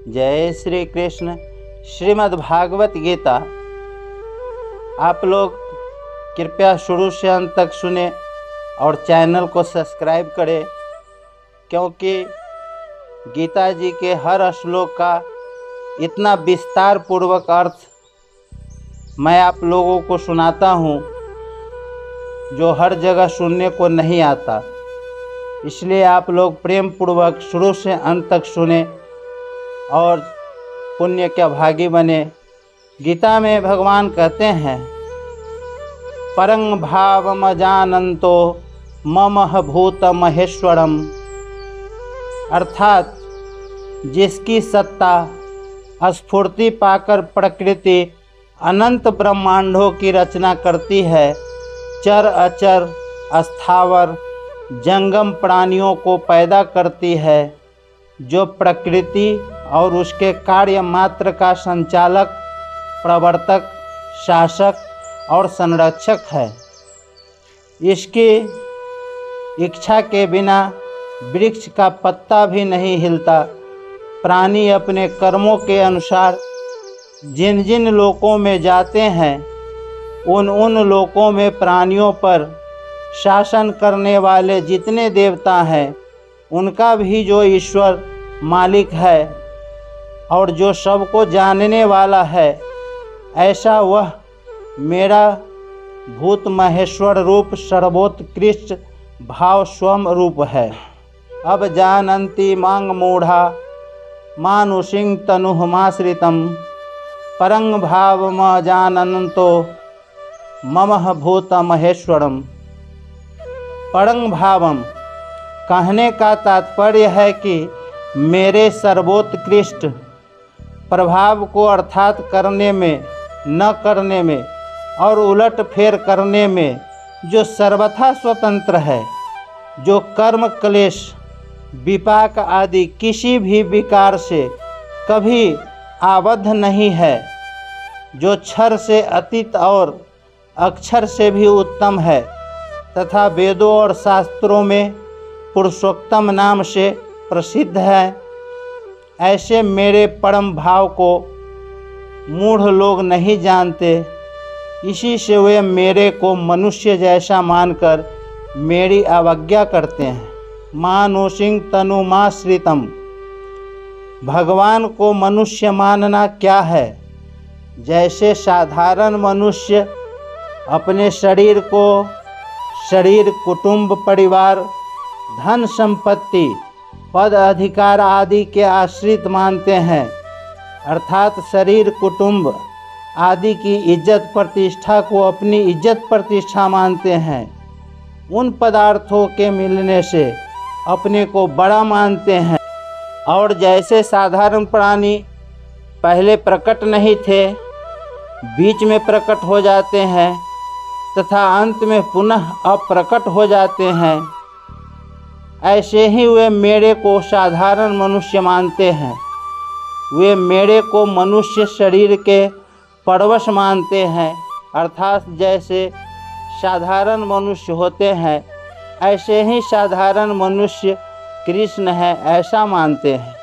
जय श्री कृष्ण। श्रीमद् भागवत गीता आप लोग कृपया शुरू से अंत तक सुने और चैनल को सब्सक्राइब करें, क्योंकि गीता जी के हर श्लोक का इतना विस्तार पूर्वक अर्थ मैं आप लोगों को सुनाता हूँ जो हर जगह सुनने को नहीं आता। इसलिए आप लोग प्रेम पूर्वक शुरू से अंत तक सुने और पुण्य के भागी बने। गीता में भगवान कहते हैं, परं भावमजानन्तो ममः भूत महेश्वरम, अर्थात जिसकी सत्ता स्फूर्ति पाकर प्रकृति अनंत ब्रह्मांडों की रचना करती है, चर अचर स्थावर जंगम प्राणियों को पैदा करती है, जो प्रकृति और उसके कार्य मात्र का संचालक, प्रवर्तक, शासक और संरक्षक है। इसकी इच्छा के बिना वृक्ष का पत्ता भी नहीं हिलता। प्राणी अपने कर्मों के अनुसार जिन जिन लोकों में जाते हैं, उन लोकों में प्राणियों पर शासन करने वाले जितने देवता हैं, उनका भी जो ईश्वर मालिक है और जो सबको जानने वाला है, ऐसा वह मेरा भूत महेश्वर रूप सर्वोत्कृष्ट भाव स्वयं रूप है। अब जानन्ति मांग मूढ़ा मानुषिं तनुमाश्रितं, परं भावमजानन्तो ममः भूत महेश्वरम। परं भावम कहने का तात्पर्य है कि मेरे सर्वोत्कृष्ट प्रभाव को अर्थात करने में, न करने में और उलट फेर करने में जो सर्वथा स्वतंत्र है, जो कर्म क्लेश विपाक आदि किसी भी विकार से कभी आबद्ध नहीं है, जो क्षर से अतीत और अक्षर से भी उत्तम है तथा वेदों और शास्त्रों में पुरुषोत्तम नाम से प्रसिद्ध है, ऐसे मेरे परम भाव को मूढ़ लोग नहीं जानते। इसी से वे मेरे को मनुष्य जैसा मानकर मेरी अवज्ञा करते हैं। मानुषिं तनुमाश्रितम, भगवान को मनुष्य मानना क्या है? जैसे साधारण मनुष्य अपने शरीर को शरीर, कुटुंब, परिवार, धन संपत्ति, पद अधिकार आदि के आश्रित मानते हैं, अर्थात शरीर, कुटुंब आदि की इज्जत प्रतिष्ठा को अपनी इज्जत प्रतिष्ठा मानते हैं, उन पदार्थों के मिलने से अपने को बड़ा मानते हैं। और जैसे साधारण प्राणी पहले प्रकट नहीं थे, बीच में प्रकट हो जाते हैं तथा अंत में पुनः अप्रकट हो जाते हैं, ऐसे ही वे मेरे को साधारण मनुष्य मानते हैं। वे मेरे को मनुष्य शरीर के परवश मानते हैं, अर्थात जैसे साधारण मनुष्य होते हैं, ऐसे ही साधारण मनुष्य कृष्ण है, ऐसा मानते हैं।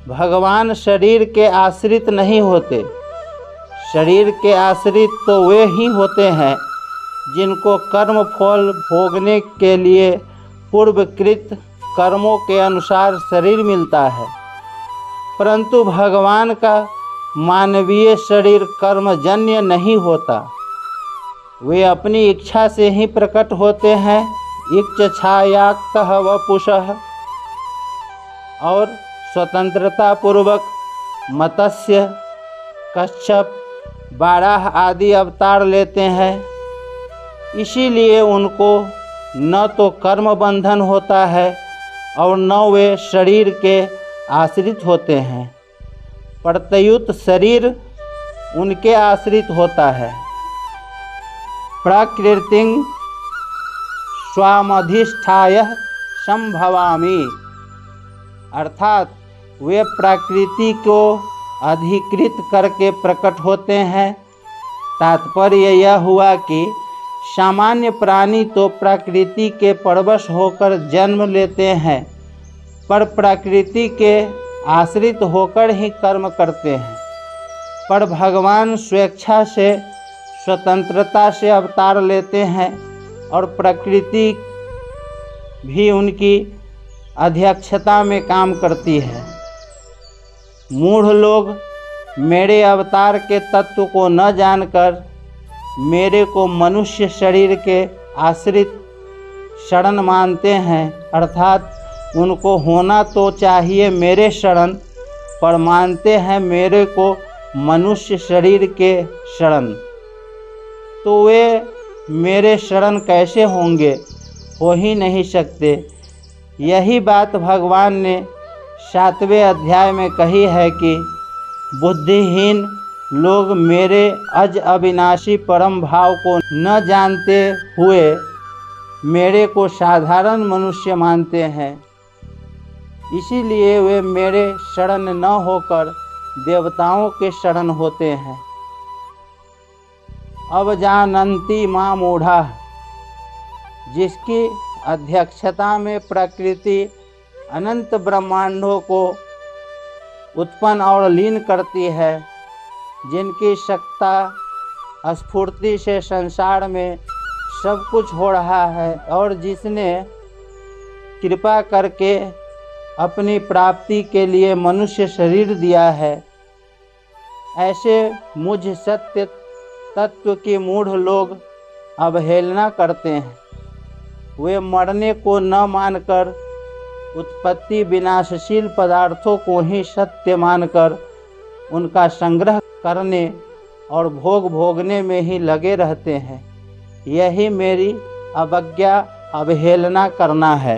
भगवान शरीर के आश्रित नहीं होते। शरीर के आश्रित तो वे ही होते हैं जिनको कर्म फल भोगने के लिए पूर्वकृत कर्मों के अनुसार शरीर मिलता है, परंतु भगवान का मानवीय शरीर कर्मजन्य नहीं होता। वे अपनी इच्छा से ही प्रकट होते हैं। इच्छायाक्तः वपुषः, और स्वतंत्रता पूर्वक मत्स्य, कच्छप, बारह आदि अवतार लेते हैं। इसीलिए उनको न तो कर्म बंधन होता है और न वे शरीर के आश्रित होते हैं। प्रत्युत शरीर उनके आश्रित होता है। प्रकृतिं स्वामधिष्ठाय संभवामि, अर्थात वे प्रकृति को अधिकृत करके प्रकट होते हैं। तात्पर्य यह हुआ कि सामान्य प्राणी तो प्रकृति के परवश होकर जन्म लेते हैं, पर प्रकृति के आश्रित होकर ही कर्म करते हैं, पर भगवान स्वेच्छा से स्वतंत्रता से अवतार लेते हैं और प्रकृति भी उनकी अध्यक्षता में काम करती है। मूढ़ लोग मेरे अवतार के तत्व को न जानकर मेरे को मनुष्य शरीर के आश्रित शरण मानते हैं, अर्थात उनको होना तो चाहिए मेरे शरण, पर मानते हैं मेरे को मनुष्य शरीर के शरण। तो वे मेरे शरण कैसे होंगे? हो ही नहीं सकते। यही बात भगवान ने 7वें अध्याय में कही है कि बुद्धिहीन लोग मेरे अज अविनाशी परम भाव को न जानते हुए मेरे को साधारण मनुष्य मानते हैं, इसीलिए वे मेरे शरण न होकर देवताओं के शरण होते हैं। अब जानन्ति मां मूढ़ा, जिसकी अध्यक्षता में प्रकृति अनंत ब्रह्मांडों को उत्पन्न और लीन करती है, जिनकी सत्ता स्फूर्ति से संसार में सब कुछ हो रहा है और जिसने कृपा करके अपनी प्राप्ति के लिए मनुष्य शरीर दिया है, ऐसे मुझ सत्य तत्व के मूढ़ लोग अवहेलना करते हैं। वे मरने को न मानकर उत्पत्ति विनाशशील पदार्थों को ही सत्य मानकर उनका संग्रह करने और भोग भोगने में ही लगे रहते हैं। यही मेरी अवज्ञा अवहेलना करना है।